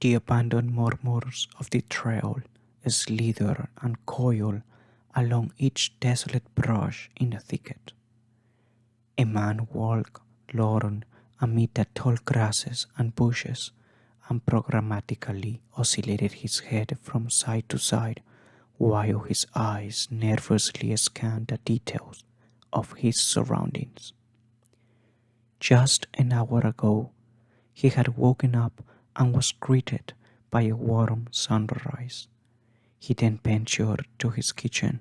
The abandoned murmurs of the trail slither and coil along each desolate brush in the thicket. A man walked alone amid the tall grasses and bushes and programmatically oscillated his head from side to side while his eyes nervously scanned the details of his surroundings. Just an hour ago, he had woken up and was greeted by a warm sunrise. He then ventured to his kitchen,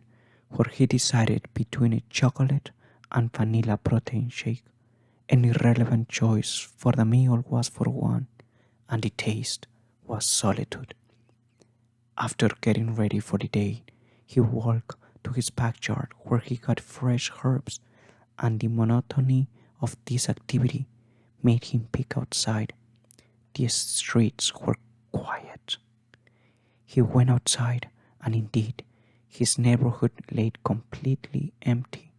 where he decided between a chocolate and vanilla protein shake. An irrelevant choice, for the meal was for one, and the taste was solitude. After getting ready for the day, he walked to his backyard where he got fresh herbs, and the monotony of this activity made him pick outside. The streets were quiet. He went outside, and indeed, his neighborhood lay completely empty.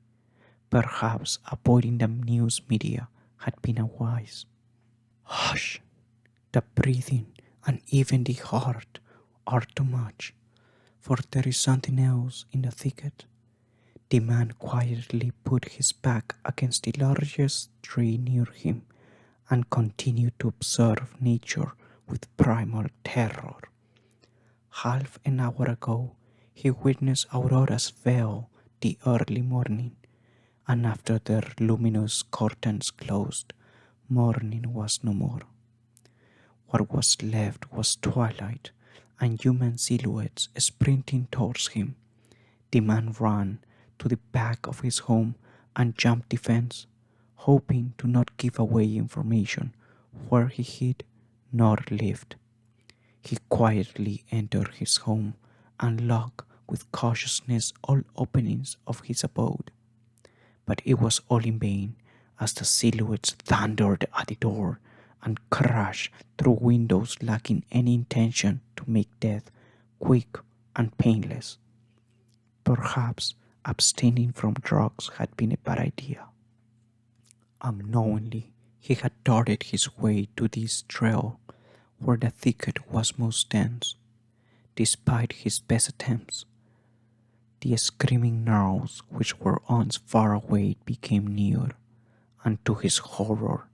Perhaps avoiding the news media had been a wise. Hush! The breathing and even the heart are too much, for there is something else in the thicket. The man quietly put his back against the largest tree near him and continued to observe nature with primal terror. Half an hour ago, he witnessed auroras veil the early morning, and after their luminous curtains closed, morning was no more. What was left was twilight and human silhouettes sprinting towards him. The man ran to the back of his home and jumped the fence, hoping to not give away information where he hid nor lived. He quietly entered his home and locked with cautiousness all openings of his abode. But it was all in vain, as the silhouettes thundered at the door and crashed through windows, lacking any intention to make death quick and painless. Perhaps abstaining from drugs had been a bad idea. Unknowingly, he had darted his way to this trail where the thicket was most dense. Despite his best attempts, the screaming gnarls which were once far away became near, and to his horror,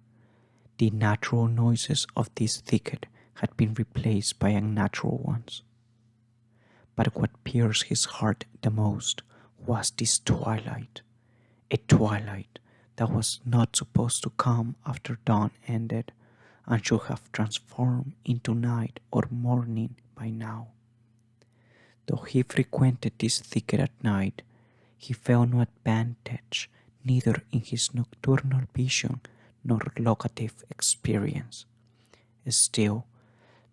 the natural noises of this thicket had been replaced by unnatural ones. But what pierced his heart the most was this twilight, a twilight that was not supposed to come after dawn ended and should have transformed into night or morning by now. Though he frequented this thicket at night, he felt no advantage neither in his nocturnal vision nor locative experience. Still,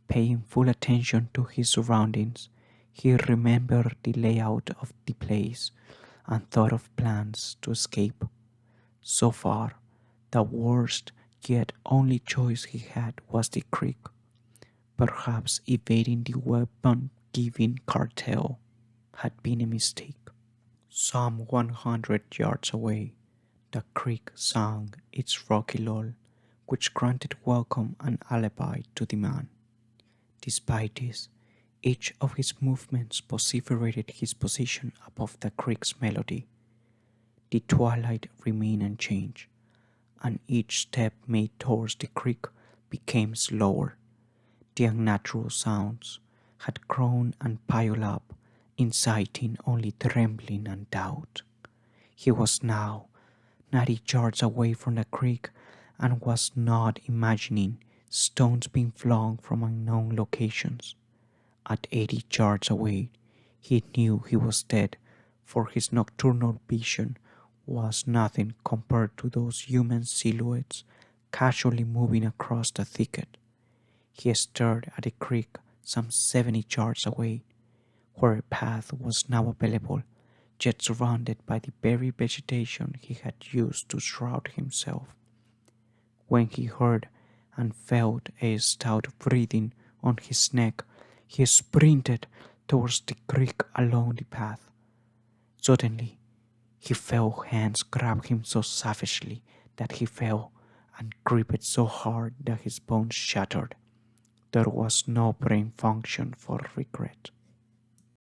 paying full attention to his surroundings, he remembered the layout of the place and thought of plans to escape. So far, the worst yet only choice he had was the creek. Perhaps evading the weapon giving cartel had been a mistake. Some 100 yards away, the creek sang its rocky lull, which granted welcome and alibi to the man. Despite this, each of his movements vociferated his position above the creek's melody. The twilight remained unchanged, and each step made towards the creek became slower. The unnatural sounds had grown and piled up, inciting only trembling and doubt. He was now 90 yards away from the creek and was not imagining stones being flung from unknown locations. At 80 yards away, he knew he was dead, for his nocturnal vision was nothing compared to those human silhouettes casually moving across the thicket. He stared at the creek some 70 yards away, where a path was now available, yet surrounded by the very vegetation he had used to shroud himself. When he heard and felt a stout breathing on his neck, he sprinted towards the creek along the path. Suddenly, he felt hands grab him so savagely that he fell and gripped so hard that his bones shattered. There was no brain function for regret.